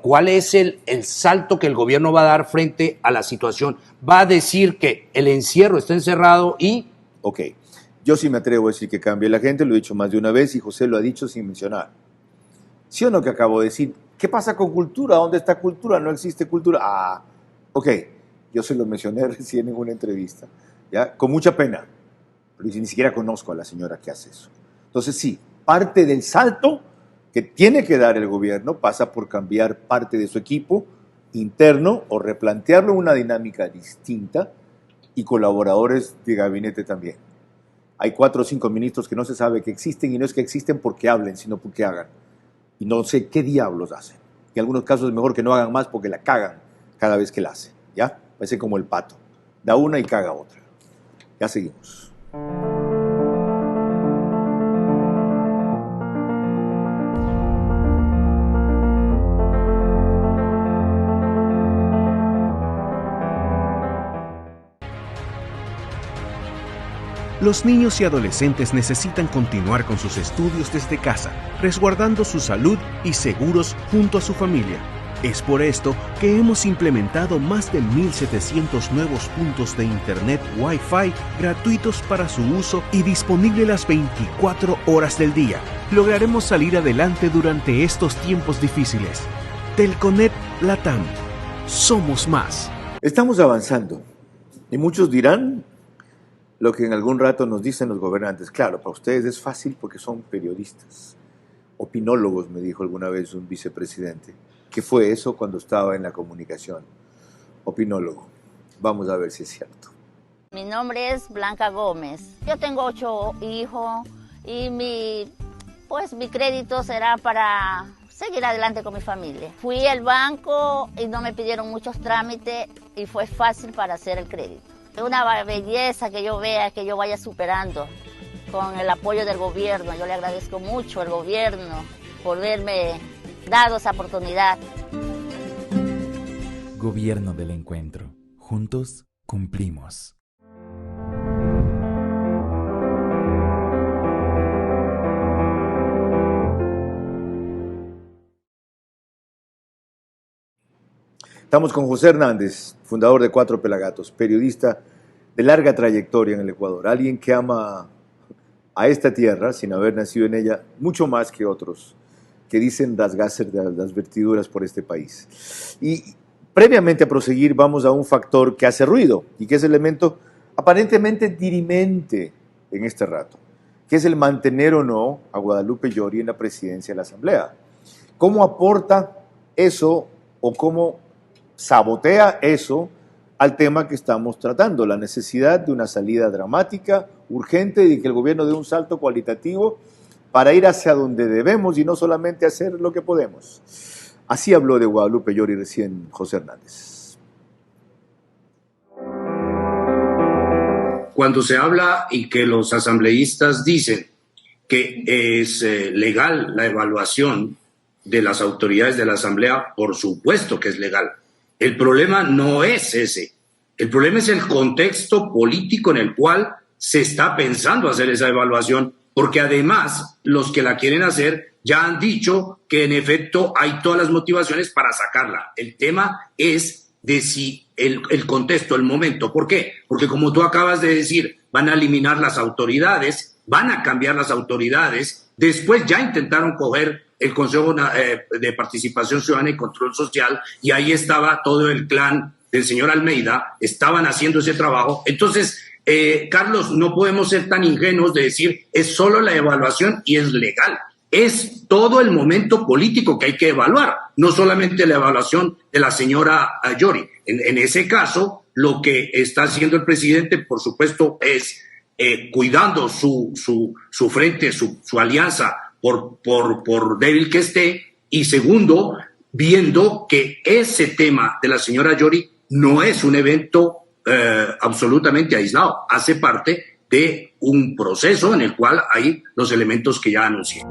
¿cuál es el salto que el gobierno va a dar frente a la situación? Va a decir que el encierro está encerrado y... Ok. Yo sí me atrevo a decir que cambie la gente, lo he dicho más de una vez y José lo ha dicho sin mencionar. ¿Sí o no que acabo de decir? ¿Qué pasa con cultura? ¿Dónde está cultura? No existe cultura. Ok, yo se lo mencioné recién en una entrevista, ¿ya? Con mucha pena, pero ni siquiera conozco a la señora que hace eso. Entonces sí, parte del salto que tiene que dar el gobierno pasa por cambiar parte de su equipo interno o replantearlo en una dinámica distinta y colaboradores de gabinete también. Hay 4 o 5 ministros que no se sabe que existen y no es que existen porque hablen, sino porque hagan. Y no sé qué diablos hacen. En algunos casos es mejor que no hagan más porque la cagan cada vez que la hacen. ¿Ya? Parece como el pato. Da una y caga otra. Ya seguimos. Los niños y adolescentes necesitan continuar con sus estudios desde casa, resguardando su salud y seguros junto a su familia. Es por esto que hemos implementado más de 1.700 nuevos puntos de Internet Wi-Fi gratuitos para su uso y disponible las 24 horas del día. Lograremos salir adelante durante estos tiempos difíciles. Telconet Latam. Somos más. Estamos avanzando. Y muchos dirán lo que en algún rato nos dicen los gobernantes. Claro, para ustedes es fácil porque son periodistas. Opinólogos, me dijo alguna vez un vicepresidente. ¿Qué fue eso cuando estaba en la comunicación? Opinólogo. Vamos a ver si es cierto. Mi nombre es Blanca Gómez. Yo tengo 8 hijos y mi crédito será para seguir adelante con mi familia. Fui al banco y no me pidieron muchos trámites y fue fácil para hacer el crédito. Es una belleza que yo vea, que yo vaya superando con el apoyo del gobierno. Yo le agradezco mucho al gobierno por haberme dado esa oportunidad. Gobierno del Encuentro. Juntos cumplimos. Estamos con José Hernández, fundador de Cuatro Pelagatos, periodista de larga trayectoria en el Ecuador, alguien que ama a esta tierra, sin haber nacido en ella, mucho más que otros que dicen rasgarse las vestiduras por este país. Y previamente a proseguir, vamos a un factor que hace ruido y que es elemento aparentemente dirimente en este rato, que es el mantener o no a Guadalupe Llori en la presidencia de la Asamblea. ¿Cómo aporta eso o cómo sabotea eso al tema que estamos tratando? La necesidad de una salida dramática, urgente, y de que el gobierno dé un salto cualitativo para ir hacia donde debemos y no solamente hacer lo que podemos. Así habló de Guadalupe Llori recién José Hernández. Cuando se habla y que los asambleístas dicen que es legal la evaluación de las autoridades de la Asamblea, por supuesto que es legal. El problema no es ese. El problema es el contexto político en el cual se está pensando hacer esa evaluación, porque además los que la quieren hacer ya han dicho que en efecto hay todas las motivaciones para sacarla. El tema es de si el contexto, el momento. ¿Por qué? Porque como tú acabas de decir, van a eliminar las autoridades, van a cambiar las autoridades, después ya intentaron coger el Consejo de Participación Ciudadana y Control Social, y ahí estaba todo el clan del señor Almeida, estaban haciendo ese trabajo. Entonces, Carlos, no podemos ser tan ingenuos de decir, es solo la evaluación y es legal. Es todo el momento político que hay que evaluar, no solamente la evaluación de la señora Llori. En ese caso, lo que está haciendo el presidente, por supuesto, es cuidando su frente, su alianza, por débil que esté, y segundo, viendo que ese tema de la señora Llori no es un evento absolutamente aislado, hace parte de un proceso en el cual hay los elementos que ya anuncié.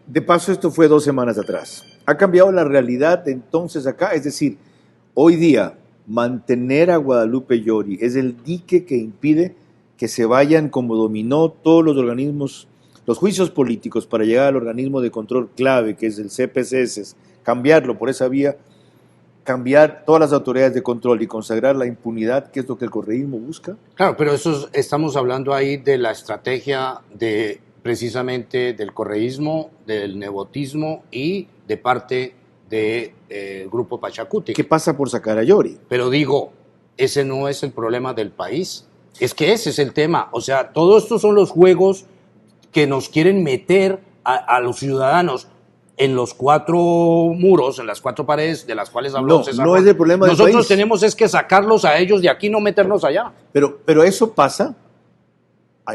De paso, esto fue 2 semanas atrás. ¿Ha cambiado la realidad de entonces acá? Es decir, hoy día, mantener a Guadalupe Llori es el dique que impide que se vayan como dominó todos los organismos, los juicios políticos para llegar al organismo de control clave, que es el CPCS, cambiarlo por esa vía, cambiar todas las autoridades de control y consagrar la impunidad, que es lo que el correísmo busca? Claro, pero estamos hablando ahí de la estrategia precisamente del correísmo, del nepotismo y de parte del grupo Pachacuti. ¿Qué pasa por sacar a Llori? Pero digo, ese no es el problema del país. Es que ese es el tema. O sea, todos estos son los juegos que nos quieren meter a los ciudadanos en los 4 muros, en las 4 paredes de las cuales habló César. No es el problema del país. Nosotros tenemos es que sacarlos a ellos de aquí, no meternos allá. Pero eso pasa.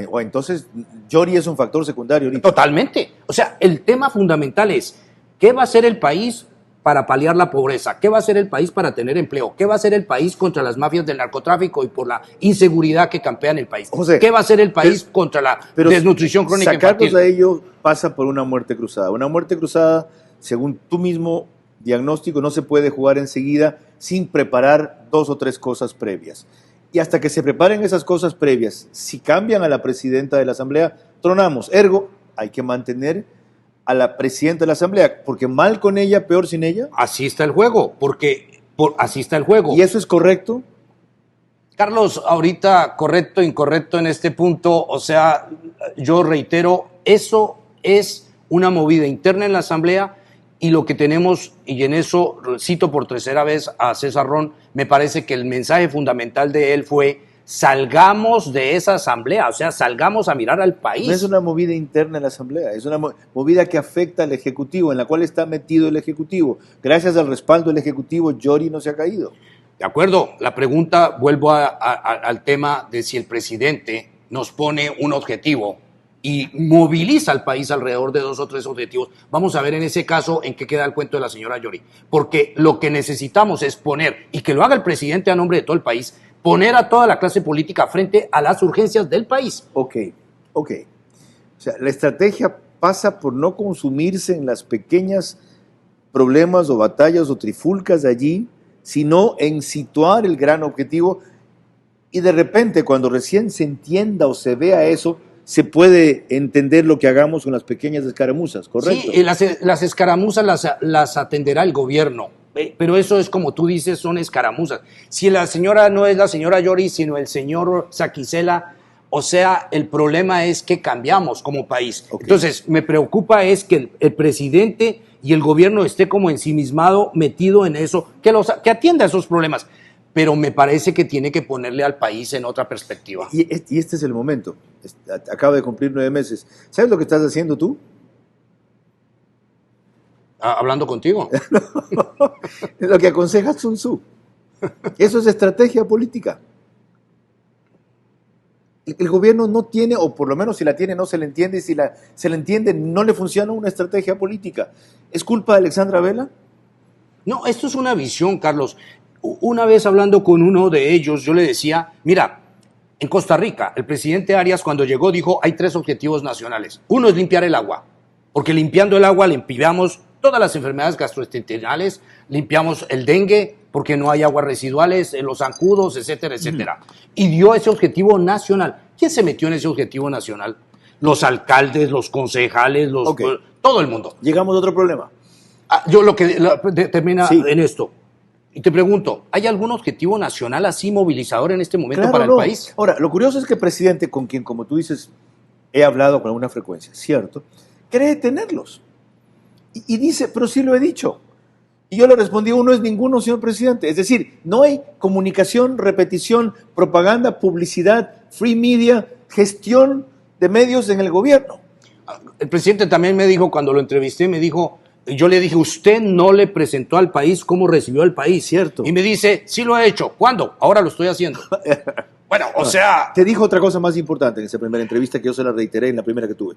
O entonces, Llori es un factor secundario ahorita. Totalmente. O sea, el tema fundamental es, ¿qué va a hacer el país para paliar la pobreza? ¿Qué va a hacer el país para tener empleo? ¿Qué va a hacer el país contra las mafias del narcotráfico y por la inseguridad que campea en el país? José, ¿qué va a hacer el país contra la desnutrición crónica infantil? Sacarlos a ello pasa por una muerte cruzada. Una muerte cruzada, según tu mismo diagnóstico, no se puede jugar enseguida sin preparar 2 o 3 cosas previas. Y hasta que se preparen esas cosas previas, si cambian a la presidenta de la Asamblea, tronamos. Ergo, hay que mantener a la presidenta de la Asamblea, porque mal con ella, peor sin ella. Así está el juego, así está el juego. ¿Y eso es correcto? Carlos, ahorita correcto, incorrecto en este punto, o sea, yo reitero, eso es una movida interna en la Asamblea y lo que tenemos, y en eso cito por 3ª vez a César Ron, me parece que el mensaje fundamental de él fue: salgamos de esa asamblea, o sea, salgamos a mirar al país. No es una movida interna en la Asamblea, es una movida que afecta al Ejecutivo, en la cual está metido el Ejecutivo. Gracias al respaldo del Ejecutivo, Llori no se ha caído. De acuerdo, la pregunta, vuelvo al tema de si el presidente nos pone un objetivo y moviliza al país alrededor de 2 o 3 objetivos. Vamos a ver en ese caso en qué queda el cuento de la señora Yori. Porque lo que necesitamos es poner, y que lo haga el presidente a nombre de todo el país, poner a toda la clase política frente a las urgencias del país. Ok. O sea, la estrategia pasa por no consumirse en las pequeñas problemas o batallas o trifulcas de allí, sino en situar el gran objetivo, y de repente cuando recién se entienda o se vea eso, se puede entender lo que hagamos con las pequeñas escaramuzas, ¿correcto? Sí, las escaramuzas las atenderá el gobierno, pero eso es como tú dices, son escaramuzas. Si la señora no es la señora Yori, sino el señor Saquicela, o sea, el problema es que cambiamos como país. Okay. Entonces, me preocupa es que el presidente y el gobierno esté como ensimismado, metido en eso, que atienda esos problemas. Pero me parece que tiene que ponerle al país en otra perspectiva. Y este es el momento. Acaba de cumplir 9 meses. ¿Sabes lo que estás haciendo tú? Hablando contigo. Lo que aconseja Sun Tzu. Eso es estrategia política. El gobierno no tiene, o por lo menos si la tiene no se le entiende, y si se le entiende no le funciona una estrategia política. ¿Es culpa de Alexandra Vela? No, esto es una visión, Carlos. Una vez hablando con uno de ellos, yo le decía, mira, en Costa Rica, el presidente Arias cuando llegó dijo, hay 3 objetivos nacionales. Uno es limpiar el agua, porque limpiando el agua limpiamos todas las enfermedades gastrointestinales, limpiamos el dengue, porque no hay aguas residuales, los zancudos, etcétera, etcétera. Y dio ese objetivo nacional. ¿Quién se metió en ese objetivo nacional? Los alcaldes, los concejales, todo el mundo. Llegamos a otro problema. Yo lo que termina en esto. Y te pregunto, ¿hay algún objetivo nacional así movilizador en este momento para el país? Ahora, lo curioso es que el presidente, con quien, como tú dices, he hablado con alguna frecuencia, ¿cierto?, cree tenerlos. Y dice, pero sí lo he dicho. Y yo le respondí, uno es ninguno, señor presidente. Es decir, no hay comunicación, repetición, propaganda, publicidad, free media, gestión de medios en el gobierno. El presidente también me dijo, cuando lo entrevisté, me dijo, yo le dije, usted no le presentó al país cómo recibió al país. Cierto. Y me dice, sí lo he hecho. ¿Cuándo? Ahora lo estoy haciendo. Bueno, o sea... Te dijo otra cosa más importante en esa primera entrevista, que yo se la reiteré en la primera que tuve.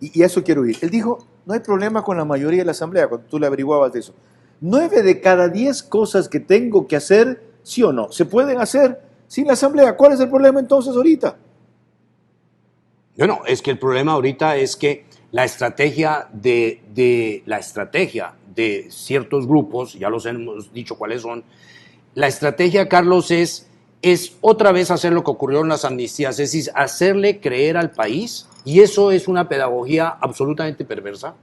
Y a eso quiero ir. Él dijo, no hay problema con la mayoría de la asamblea, cuando tú le averiguabas de eso. 9 de cada 10 cosas que tengo que hacer, sí o no, se pueden hacer sin la asamblea. ¿Cuál es el problema entonces ahorita? Bueno, es que el problema ahorita es que la estrategia de ciertos grupos, ya los hemos dicho cuáles son, la estrategia, Carlos, es otra vez hacer lo que ocurrió en las amnistías, es decir, hacerle creer al país, y eso es una pedagogía absolutamente perversa,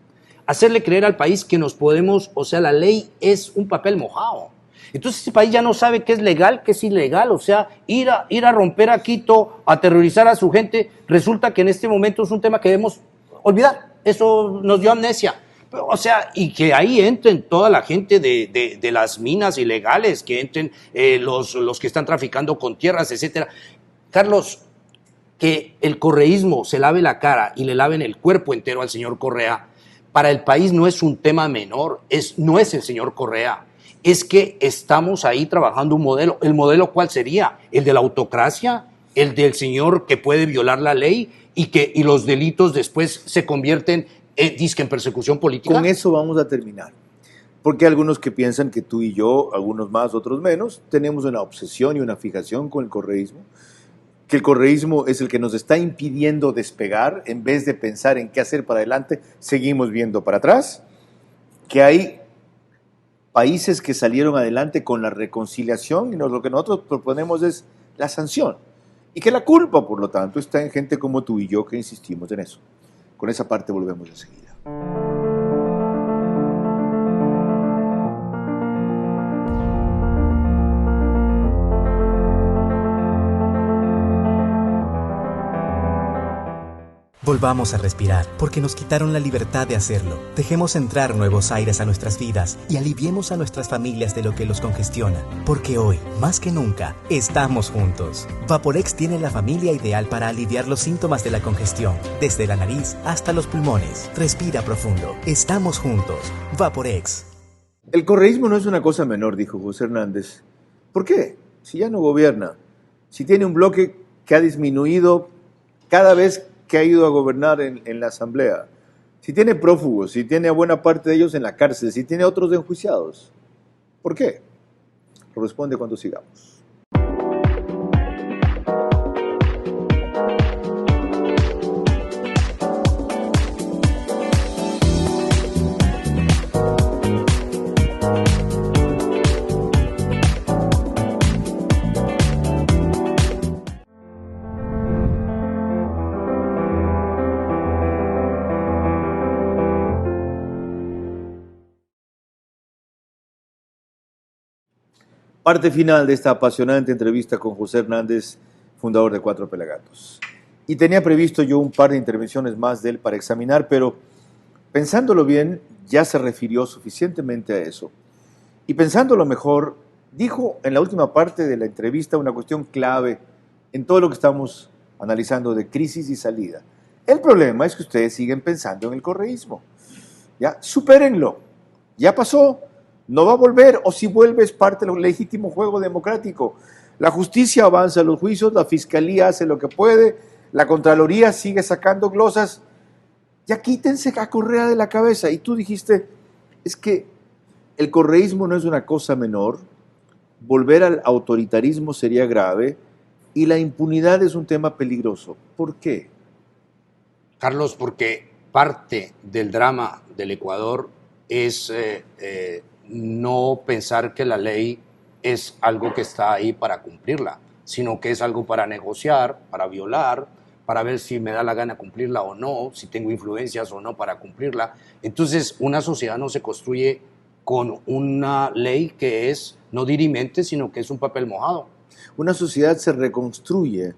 hacerle creer al país que nos podemos, o sea, la ley es un papel mojado. Entonces este país ya no sabe qué es legal, qué es ilegal, o sea, ir a romper a Quito, a aterrorizar a su gente, resulta que en este momento es un tema que debemos olvidar. Eso nos dio amnesia. O sea, y que ahí entren toda la gente de las minas ilegales, que entren los que están traficando con tierras, etcétera. Carlos, que el correísmo se lave la cara y le laven el cuerpo entero al señor Correa, para el país no es un tema menor, no es el señor Correa. Es que estamos ahí trabajando un modelo. ¿El modelo cuál sería? ¿El de la autocracia? ¿El del señor que puede violar la ley y los delitos después se convierten en persecución política? Con eso vamos a terminar. Porque hay algunos que piensan que tú y yo, algunos más, otros menos, tenemos una obsesión y una fijación con el correísmo, que el correísmo es el que nos está impidiendo despegar. En vez de pensar en qué hacer para adelante, seguimos viendo para atrás, que hay países que salieron adelante con la reconciliación y lo que nosotros proponemos es la sanción. Y que la culpa, por lo tanto, está en gente como tú y yo que insistimos en eso. Con esa parte volvemos enseguida. Volvamos a respirar, porque nos quitaron la libertad de hacerlo. Dejemos entrar nuevos aires a nuestras vidas y aliviemos a nuestras familias de lo que los congestiona. Porque hoy, más que nunca, estamos juntos. Vaporex tiene la familia ideal para aliviar los síntomas de la congestión, desde la nariz hasta los pulmones. Respira profundo. Estamos juntos. Vaporex. El correísmo no es una cosa menor, dijo José Hernández, ¿Por qué? Si ya no gobierna, si tiene un bloque que ha disminuido cada vez que ha ido a gobernar en la Asamblea, si tiene prófugos, si tiene a buena parte de ellos en la cárcel, si tiene a otros enjuiciados. ¿Por qué? Lo responde cuando sigamos. Parte final de esta apasionante entrevista con José Hernández, fundador de Cuatro Pelagatos. Y tenía previsto yo un par de intervenciones más de él para examinar, pero pensándolo bien, ya se refirió suficientemente a eso. Y pensándolo mejor, dijo en la última parte de la entrevista una cuestión clave en todo lo que estamos analizando de crisis y salida. El problema es que ustedes siguen pensando en el correísmo. Ya, supérenlo. Ya pasó. No va a volver, o si vuelve es parte del legítimo juego democrático. La justicia avanza los juicios, la fiscalía hace lo que puede, la Contraloría sigue sacando glosas. Ya quítense a Correa de la cabeza. Y tú dijiste, es que el correísmo no es una cosa menor, volver al autoritarismo sería grave y la impunidad es un tema peligroso. ¿Por qué? Carlos, porque parte del drama del Ecuador es no pensar que la ley es algo que está ahí para cumplirla, sino que es algo para negociar, para violar, para ver si me da la gana cumplirla o no, si tengo influencias o no para cumplirla. Entonces, una sociedad no se construye con una ley que es no dirimente, sino que es un papel mojado. Una sociedad se reconstruye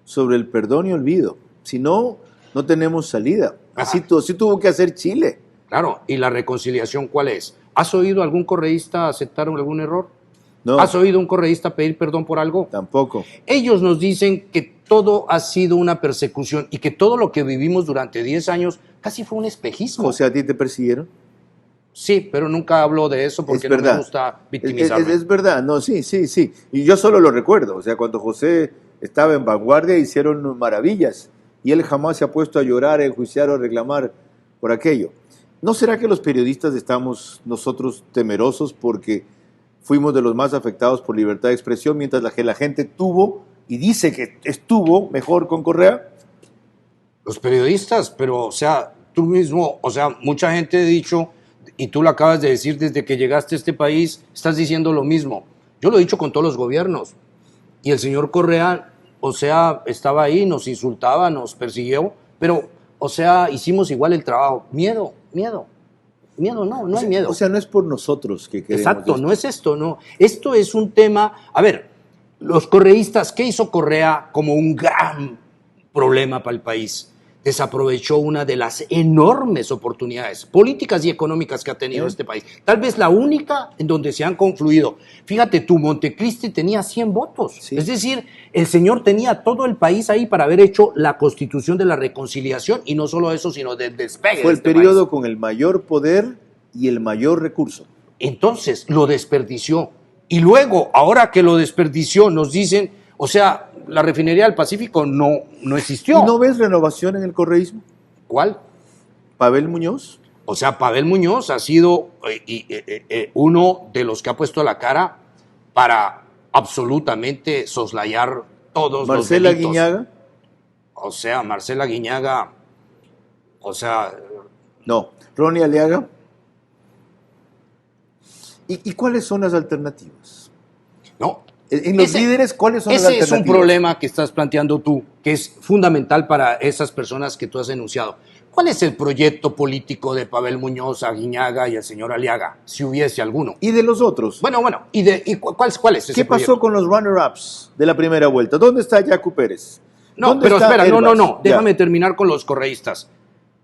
sobre el perdón y olvido. Si no, no tenemos salida. Así tuvo que hacer Chile. Claro, ¿y la reconciliación cuál es? ¿Has oído algún correísta aceptar algún error? No. ¿Has oído un correísta pedir perdón por algo? Tampoco. Ellos nos dicen que todo ha sido una persecución y que todo lo que vivimos durante 10 años casi fue un espejismo. O sea, ¿a ti te persiguieron? Sí, pero nunca hablo de eso porque no me gusta victimizarme. Es verdad, no, sí. Y yo solo lo recuerdo. O sea, cuando José estaba en vanguardia hicieron maravillas y él jamás se ha puesto a llorar, a enjuiciar o a reclamar por aquello. ¿No será que los periodistas estamos nosotros temerosos porque fuimos de los más afectados por libertad de expresión mientras la gente tuvo y dice que estuvo mejor con Correa? Los periodistas, pero o sea, tú mismo, o sea, mucha gente ha dicho, y tú lo acabas de decir desde que llegaste a este país, estás diciendo lo mismo. Yo lo he dicho con todos los gobiernos. Y el señor Correa, o sea, estaba ahí, nos insultaba, nos persiguió, pero, o sea, hicimos igual el trabajo. Miedo, no hay miedo. O sea, no es por nosotros que queremos. Exacto, no es esto, no. Esto es un tema, a ver, los correístas, ¿qué hizo Correa como un gran problema para el país? Desaprovechó una de las enormes oportunidades políticas y económicas que ha tenido este país. Tal vez la única en donde se han confluido. Fíjate, tu Montecristi tenía 100 votos. Sí. Es decir, el señor tenía todo el país ahí para haber hecho la Constitución de la Reconciliación y no solo eso, sino del despegue. Fue el periodo con el mayor poder y el mayor recurso. Entonces, lo desperdició. Y luego, ahora que lo desperdició, nos dicen, o sea, la refinería del Pacífico no existió. ¿Y no ves renovación en el correísmo? ¿Cuál? ¿Pavel Muñoz? O sea, Pavel Muñoz ha sido uno de los que ha puesto la cara para absolutamente soslayar todos los delitos. ¿Marcela Guiñaga? O sea, Marcela Guiñaga, o sea... No. ¿Ronnie Aliaga? ¿Y cuáles son las alternativas? No. En los líderes, ¿cuáles son las alternativas? Ese es un problema que estás planteando tú, que es fundamental para esas personas que tú has enunciado. ¿Cuál es el proyecto político de Pavel Muñoz, Aguiñaga y el señor Aliaga, si hubiese alguno? ¿Y de los otros? Bueno, ¿y cuál es ese proyecto? ¿Qué pasó con los runner-ups de la primera vuelta? ¿Dónde está Yacu Pérez? No, pero espera, no, déjame terminar con los correístas.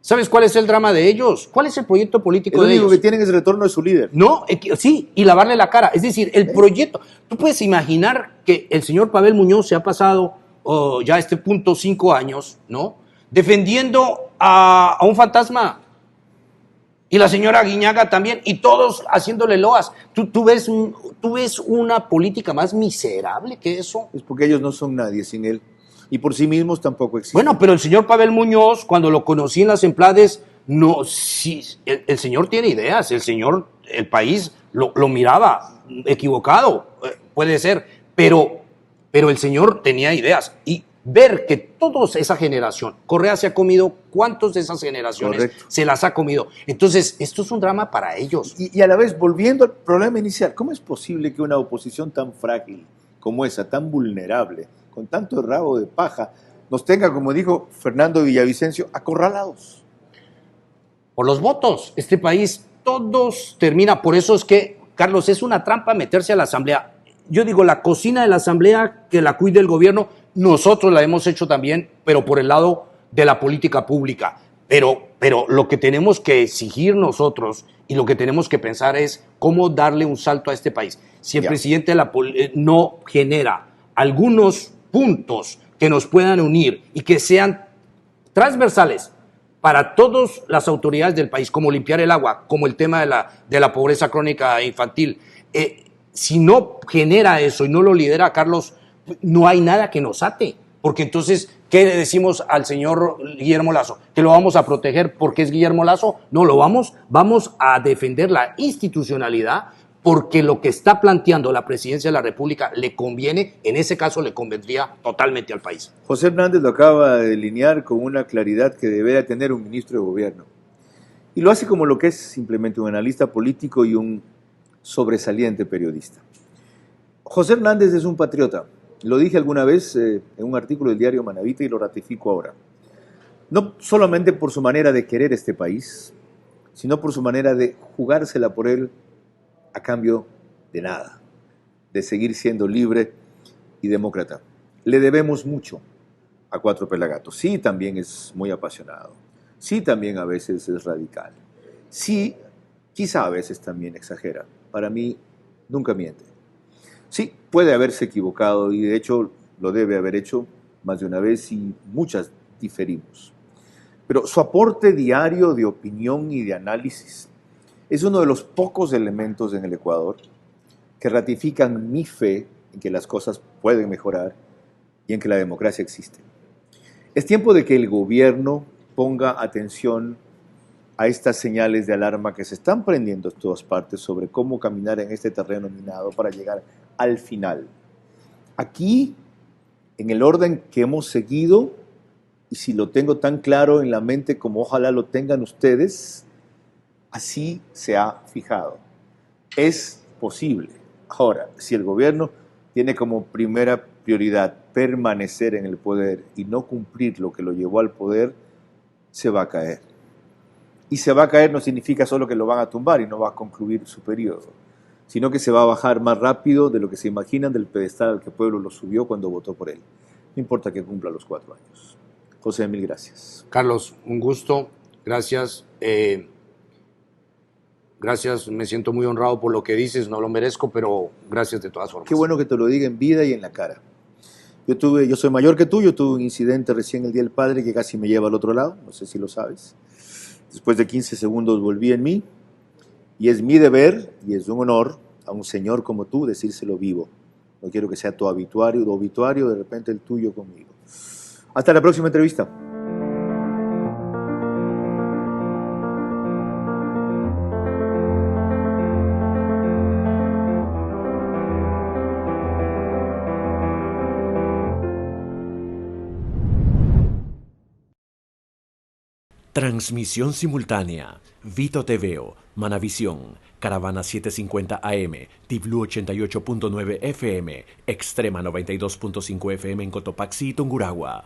¿Sabes cuál es el drama de ellos? ¿Cuál es el proyecto político de ellos? Lo único que tienen es el retorno de su líder. No, sí, y lavarle la cara. Es decir, el proyecto... Tú puedes imaginar que el señor Pavel Muñoz se ha pasado ya a este punto 5 años, ¿no? Defendiendo a un fantasma. Y la señora Guiñaga también, y todos haciéndole loas. ¿Tú ves una política más miserable que eso? Es porque ellos no son nadie sin él. Y por sí mismos tampoco existen. Bueno, pero el señor Pavel Muñoz, cuando lo conocí en las Emplades, no, sí, el señor tiene ideas, el país lo miraba equivocado, puede ser, pero el señor tenía ideas. Y ver que toda esa generación, Correa se ha comido, ¿cuántos de esas generaciones Correcto. se las ha comido? Entonces, esto es un drama para ellos. Y a la vez, volviendo al problema inicial, ¿cómo es posible que una oposición tan frágil como esa, tan vulnerable, con tanto rabo de paja, nos tenga, como dijo Fernando Villavicencio, acorralados? Por los votos. Este país, todos termina. Por eso es que, Carlos, es una trampa meterse a la Asamblea. Yo digo, la cocina de la Asamblea, que la cuide el gobierno, nosotros la hemos hecho también, pero por el lado de la política pública. Pero lo que tenemos que exigir nosotros y lo que tenemos que pensar es cómo darle un salto a este país. Si el presidente no genera algunos puntos que nos puedan unir y que sean transversales para todas las autoridades del país, como limpiar el agua, como el tema de la pobreza crónica infantil, si no genera eso y no lo lidera, Carlos, no hay nada que nos ate. Porque entonces, ¿qué le decimos al señor Guillermo Lasso? ¿Que lo vamos a proteger porque es Guillermo Lasso? No, vamos a defender la institucionalidad, porque lo que está planteando la presidencia de la República le conviene, en ese caso le convendría totalmente al país. José Hernández lo acaba de delinear con una claridad que debería tener un ministro de gobierno. Y lo hace como lo que es simplemente un analista político y un sobresaliente periodista. José Hernández es un patriota. Lo dije alguna vez en un artículo del diario Manavita y lo ratifico ahora. No solamente por su manera de querer este país, sino por su manera de jugársela por él a cambio de nada, de seguir siendo libre y demócrata. Le debemos mucho a Cuatro Pelagatos. Sí, también es muy apasionado. Sí, también a veces es radical. Sí, quizá a veces también exagera. Para mí, nunca miente. Sí, puede haberse equivocado y de hecho lo debe haber hecho más de una vez y muchas diferimos. Pero su aporte diario de opinión y de análisis es uno de los pocos elementos en el Ecuador que ratifican mi fe en que las cosas pueden mejorar y en que la democracia existe. Es tiempo de que el gobierno ponga atención a estas señales de alarma que se están prendiendo en todas partes sobre cómo caminar en este terreno minado para llegar al final. Aquí, en el orden que hemos seguido, y si lo tengo tan claro en la mente como ojalá lo tengan ustedes, así se ha fijado. Es posible. Ahora, si el gobierno tiene como primera prioridad permanecer en el poder y no cumplir lo que lo llevó al poder, se va a caer. Y se va a caer no significa solo que lo van a tumbar y no va a concluir su periodo, sino que se va a bajar más rápido de lo que se imaginan del pedestal al que el pueblo lo subió cuando votó por él. No importa que cumpla los 4 años. José, mil gracias. Carlos, un gusto. Gracias. Gracias, me siento muy honrado por lo que dices, no lo merezco, pero gracias de todas formas. Qué bueno que te lo diga en vida y en la cara. Yo soy mayor que tú, yo tuve un incidente recién el Día del Padre que casi me lleva al otro lado, no sé si lo sabes. Después de 15 segundos volví en mí, y es mi deber, y es un honor a un señor como tú decírselo vivo. No quiero que sea tu obituario, de repente el tuyo conmigo. Hasta la próxima entrevista. Transmisión simultánea, Vito TVO, Manavisión, Caravana 750 AM, Tiblu 88.9 FM, Extrema 92.5 FM en Cotopaxi y Tungurahua.